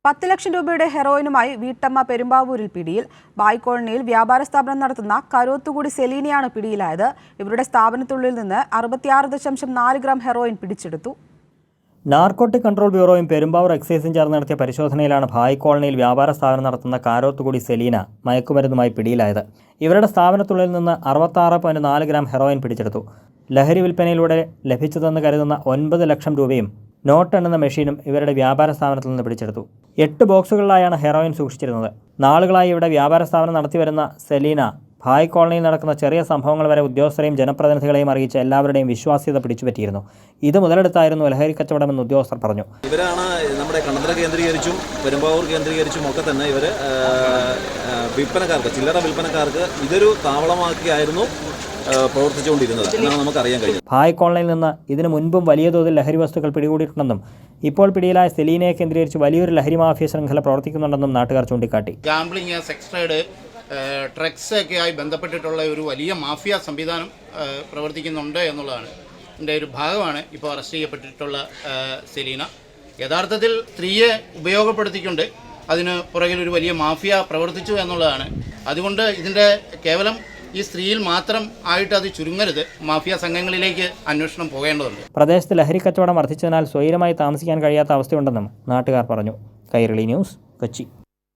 10 ലക്ഷം രൂപയുടെ ഹെറോയിനുമായി വീട്ടമ്മ പെരുമ്പാവൂരിൽ പിടിയിൽ. ബായ് കോളനിയിൽ വ്യാപാര സ്ഥാപനം നടത്തുന്ന കരോത്തുകുടി സെലീനയാണ് പിടിയിലായത്. ഇവരുടെ സ്ഥാപനത്തിനുള്ളിൽ നിന്ന് 66.4 ഗ്രാം ഹെറോയിൻ പിടിച്ചെടുത്തു. നാർക്കോട്ടിക് കൺട്രോൾ ബ്യൂറോയും പെരുമ്പാവൂർ എക്സൈസും ചേർന്ന് നടത്തിയ പരിശോധനയിലാണ് ബായ് കോളനിയിൽ വ്യാപാര സ്ഥാപനം നടത്തുന്ന കാരോത്തുകുടി സെലീന മയക്കുമരുന്നുമായി പിടിയിലായത്. ഇവരുടെ സ്ഥാപനത്തിനുള്ളിൽ നിന്ന് 66.4 ഗ്രാം ഹെറോയിൻ പിടിച്ചെടുത്തു. ലഹരി വിൽപ്പനയിലൂടെ ലഭിച്ചതെന്ന് കരുതുന്ന 9 ലക്ഷം രൂപയും നോട്ട് എണ്ണുന്ന മെഷീനും ഇവരുടെ വ്യാപാര സ്ഥാപനത്തിൽ നിന്ന് പിടിച്ചെടുത്തു. 8 ബോക്സുകളിലായാണ് ഹെറോയിൻ സൂക്ഷിച്ചിരുന്നത്. നാളുകളായി ഇവിടെ വ്യാപാര സ്ഥാപനം നടത്തിവരുന്ന സെലീന ബായ് കോളനിയിൽ നടക്കുന്ന ചെറിയ സംഭവങ്ങൾ വരെ ഉദ്യോഗസ്ഥരെയും ജനപ്രതിനിധികളെയും അറിയിച്ച് എല്ലാവരുടെയും വിശ്വാസ്യത പിടിച്ചുപറ്റിയിരുന്നു. ഇത് മുതലെടുത്തായിരുന്നു ലഹരി കച്ചവടമെന്ന് ഉദ്യോഗസ്ഥർ പറഞ്ഞു. ഇവരാണ് നമ്മുടെ കണ്ണന്തര കേന്ദ്രീകരിച്ചും പെരുമ്പാവൂർ കേന്ദ്രീകരിച്ചും ഒക്കെ തന്നെ ഇവർ വിൽപ്പനക്കാർക്ക്, ചില്ലറ വിൽപ്പനക്കാർക്ക് ഇതൊരു താവളമാക്കിയായിരുന്നു പ്രവർത്തിച്ചുകൊണ്ടിരുന്നത് എന്നാണ് നമുക്കറിയാൻ കഴിഞ്ഞത്. ബായ് കോളനിയിൽ നിന്ന് ഇതിനു മുൻപും വലിയ തോതിൽ ലഹരി വസ്തുക്കൾ പിടികൂടിയിട്ടുണ്ടെന്നും ഇപ്പോൾ പിടിയിലായ സെലീനയെ കേന്ദ്രീകരിച്ച് വലിയൊരു ലഹരി മാഫിയ ശൃംഖല പ്രവർത്തിക്കുന്നുണ്ടെന്നും നാട്ടുകാർ ചൂണ്ടിക്കാട്ടി. ഗാംബ്ലിംഗ്, സെക്സ് ട്രേഡ്, ഡ്രഗ്സ് ഒക്കെയായി ബന്ധപ്പെട്ടിട്ടുള്ള ഒരു വലിയ മാഫിയ സംവിധാനം പ്രവർത്തിക്കുന്നുണ്ട് എന്നുള്ളതാണ് ഇതിൻ്റെ ഒരു ഭാഗമാണ് ഇപ്പോൾ അറസ്റ്റ് ചെയ്യപ്പെട്ടിട്ടുള്ള സെലീന. യഥാർത്ഥത്തിൽ സ്ത്രീയെ ഉപയോഗപ്പെടുത്തിക്കൊണ്ട് അതിന് പുറകിൽ ഒരു വലിയ മാഫിയ പ്രവർത്തിച്ചു എന്നുള്ളതാണ്. അതുകൊണ്ട് ഇതിൻ്റെ കേവലം ഈ സ്ത്രീയിൽ മാത്രം ആയിട്ട് അത് ചുരുങ്ങരുത്, മാഫിയ സംഘങ്ങളിലേക്ക് അന്വേഷണം പോകേണ്ടതുണ്ട്. പ്രദേശത്ത് ലഹരി കച്ചവടം വർദ്ധിച്ചതിനാൽ സ്വൈരമായി താമസിക്കാൻ കഴിയാത്ത അവസ്ഥയുണ്ടെന്നും നാട്ടുകാർ പറഞ്ഞു. കൈരളി ന്യൂസ്, കൊച്ചി.